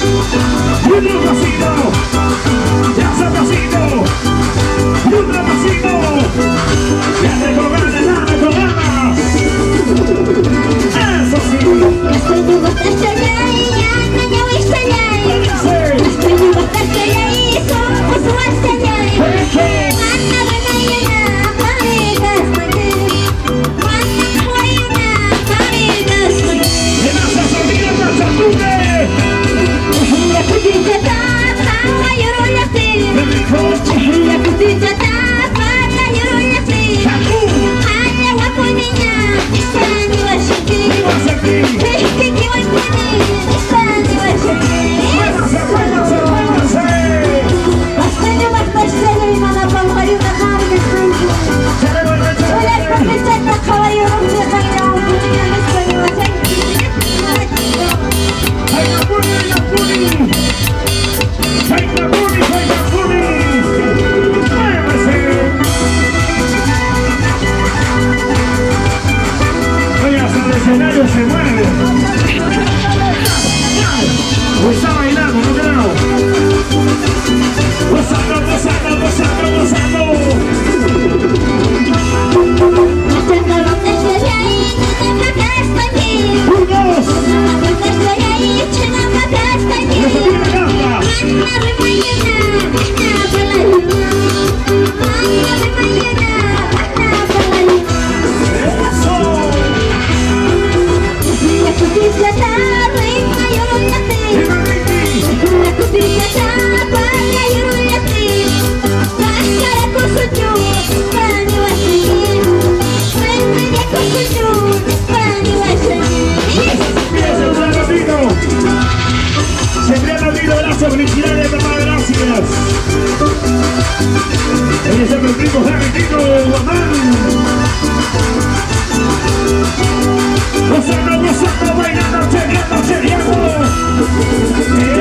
Y otro pasito. Ya se pasito. Y otro pasito. Ya te cobraré, dame con ganas. Eso sí. Estoy de botaste ya y ya no voy a estallar. Estoy de botaste ya y somos un estallar. Manda buena y una parigas mate. Manda buena y una parigas mate. En esa salida de Chapule. La putita tapa, yo no la sé. La putita tapa, yo no la sé. Anda guapo niña, están igual que el escenario se mueve. O está bailando, no creo. Gozando, gozando, gozando, gozando. Felicidades, papá, gracias. Ella se primo Jaritito Guamán. Gozando, gozando, bailando, chereando, chereando.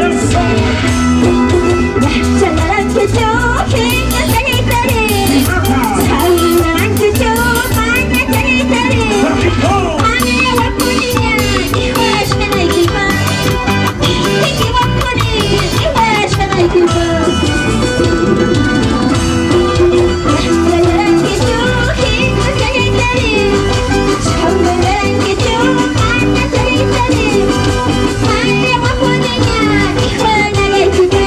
Eso. Salarán que yo, que no se gritaré. Salarán que yo, mañana se gritaré. Amiga guapunilla, hijo es que no hay que más. Hijo guapunilla, hijo es que no hay que más. Salarán que yo, que no se gritaré. Salarán que yo, mañana se gritaré. Amiga guapunilla, hijo es que no hay que más.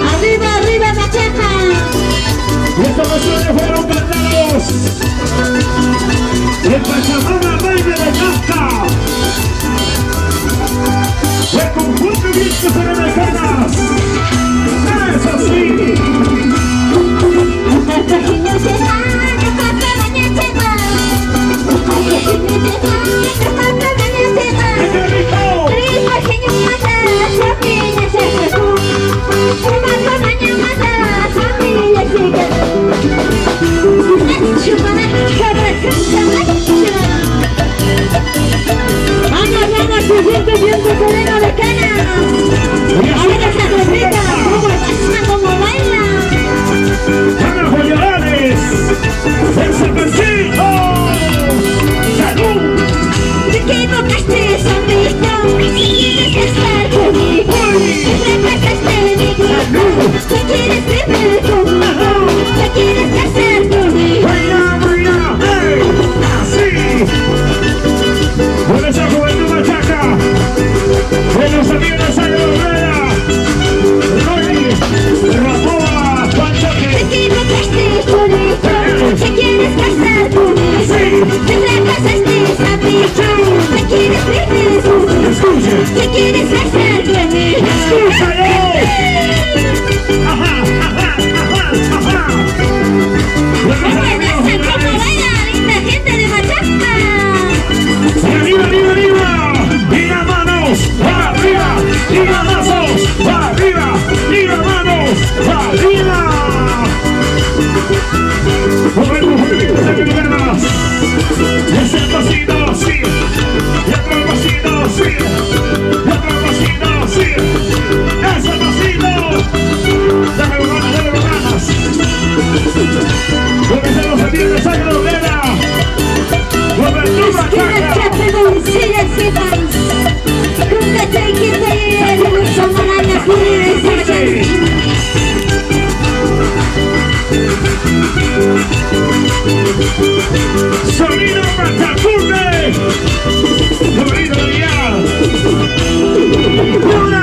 Arriba, arriba, machaca. Y estos canciones fueron cantados en Pachamama, Reina de Nazca. El conjunto Vientos Panamericanas. Eso sí. ¡Qué rico! Vamos, vamos, subiendo viento corona de cana. Ahora se repita, como baila. ¡Ana Joyarales! ¡El Sapercito! ¡Salud! Te equivocaste, sonrisa. Quieres estar conmigo. Te fracasaste de mí. Te quieres beber conmigo. Te quieres casar conmigo. ¡Baila, baila! ¡Hey! ¡Así! ¡Con esa juventud machaca! ¡De los amigos de San Lorenzo! Sonido Matacunde. Sonido Real. Una.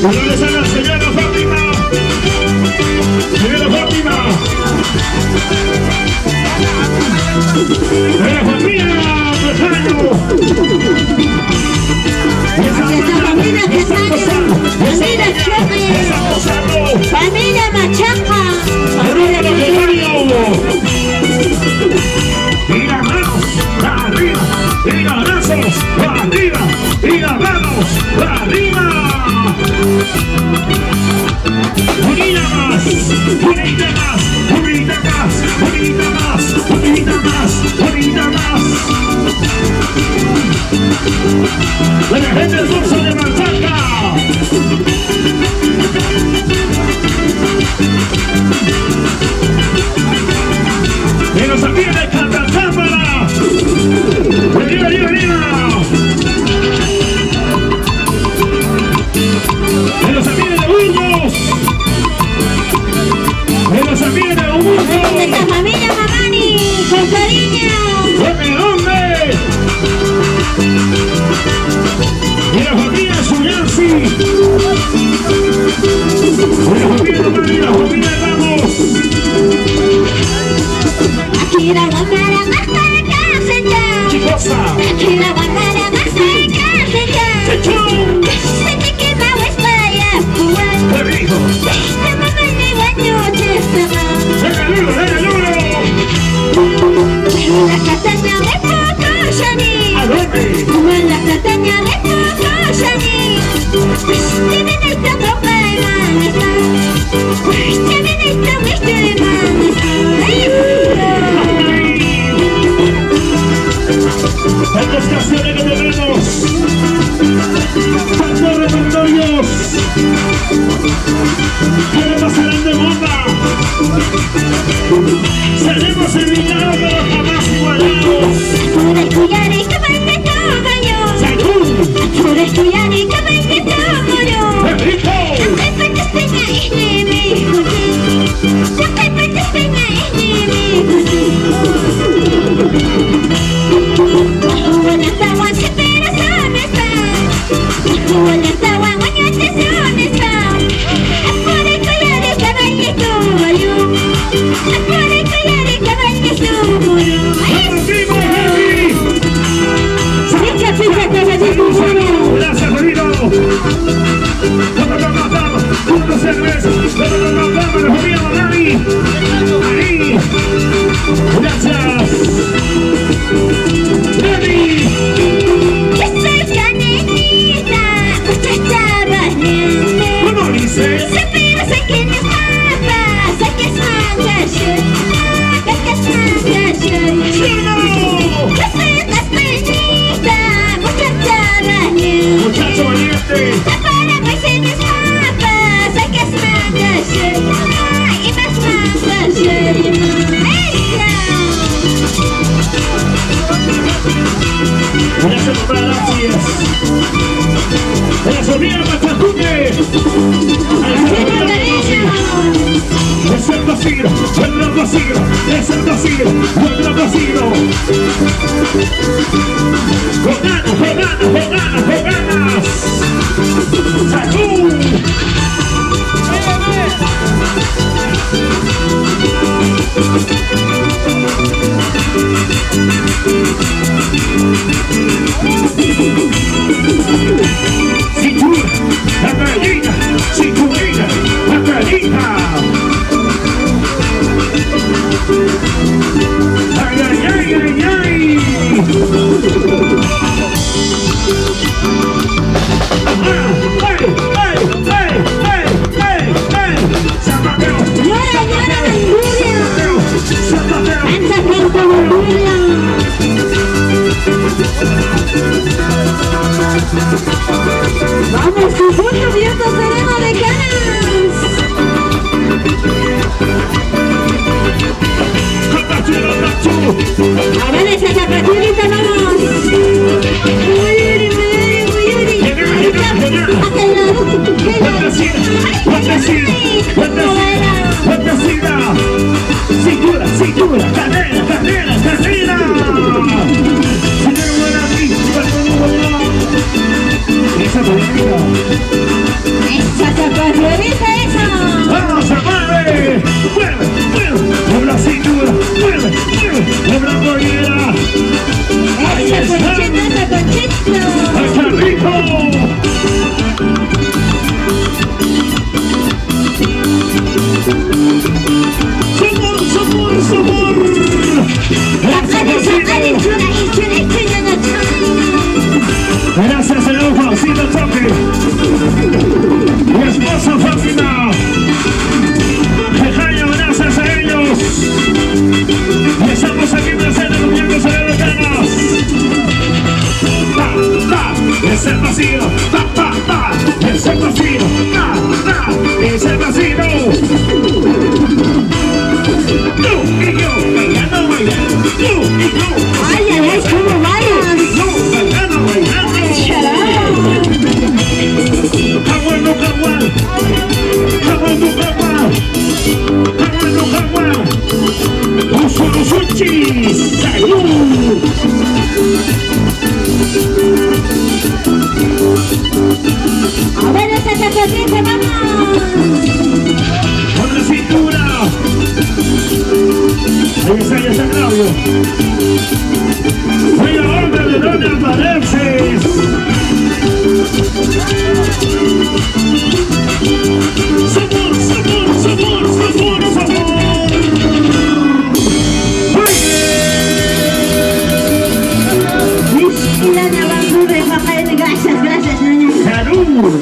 Honores a la señora Fátima. Señora Fátima. De la familia Castaño. Esa familia Castaño. Familia Choque. Familia Machaca. Arriba los demonios. Y las manos arriba. Y los brazos arriba. Y las manos arriba. Unida más, unida más, unida más, unida más, unida más, unida más. La gente del curso de Manchaca. Que nos envíen de Catacámara. Arriba, arriba, arriba. Que nos envíen de Burgos. Que nos envíen de Burgos. De esta familia Mamani, con cariño. ¿Dónde? Y la familia Suyansi. Y la familia Mamani, la familia Ramos. Aquí la guacara más cerca, señor. Chicosa. Aquí la guacara más cerca, señor. Chechón. Se te quema España, Juan. ¿Qué dijo? Esta mamá de buenas noches, mamá. ¡Venga, Luro, venga, Luro! Estas canciones que tenemos. Tantos repertorios. Que pasarán de moda. Seremos invitados pero jamás igualados. Por estudiar y que aprende todo yo. ¡Salud! Por estudiar y que aprende todo yo. ¡Rico! Gracias, Benito. Punto cerveza. Ahí. Gracias. Dani. ¿Cómo dice? Muchacho valiente. Gracias por las gracias. Eso viene Machacunde. Es el pasillo, el pasillo, es el pasillo, el pasillo. Con ganas, con ganas, con ganas, con ganas. ¡Salud! Cintura, la gallina, cinturita, la gallina. Ay, ay, ay, ay, ay. Vamos, su punto abierto sereno de ganas. A ver esa zapatillita, vamos. Cintura, cintura, cadera, cadera, cadera. Esa política. Esa zapatillita, esa. ¡Vamos, se mueve! ¡Mueve, mueve! ¡Mueve la cintura! ¡Mueve, mueve! ¡Mueve la pollera! ¡Ahí Esa está! conchita, esa conchita. ¡Ay, qué rico! ¡Sabor, sabor, sabor! Gracias, señor Juancito Toque. Mi esposa Fátima. Jejaño, gracias a ellos. Y estamos aquí presentes los miembros de las ganas. ¡Pa, pa! ¡Es el vacío! ¡Pa, pa, pa! ¡Es el vacío! ¡Pa, pa! ¡Es el vacío! ¡Tú y yo! ¡Bailando, bailando! ¡Tú y yo! Ay, ay, ay, cómo bailan. ¡Tú, bailando, bailando! ¡Caguán, no caguán! ¡Caguán, no caguán! ¡Caguán, no caguán! ¡Uso los uchis! ¡Salud! A ver esa zapatillita, vamos. ¡Con la cintura! Ahí está Claudio. ¡Oye, hombre, de dónde apareces! ¡Sabor, sabor, sabor, sabor, sabor! Y la Navarro de Rafael, gracias, gracias, niña. ¡Salud!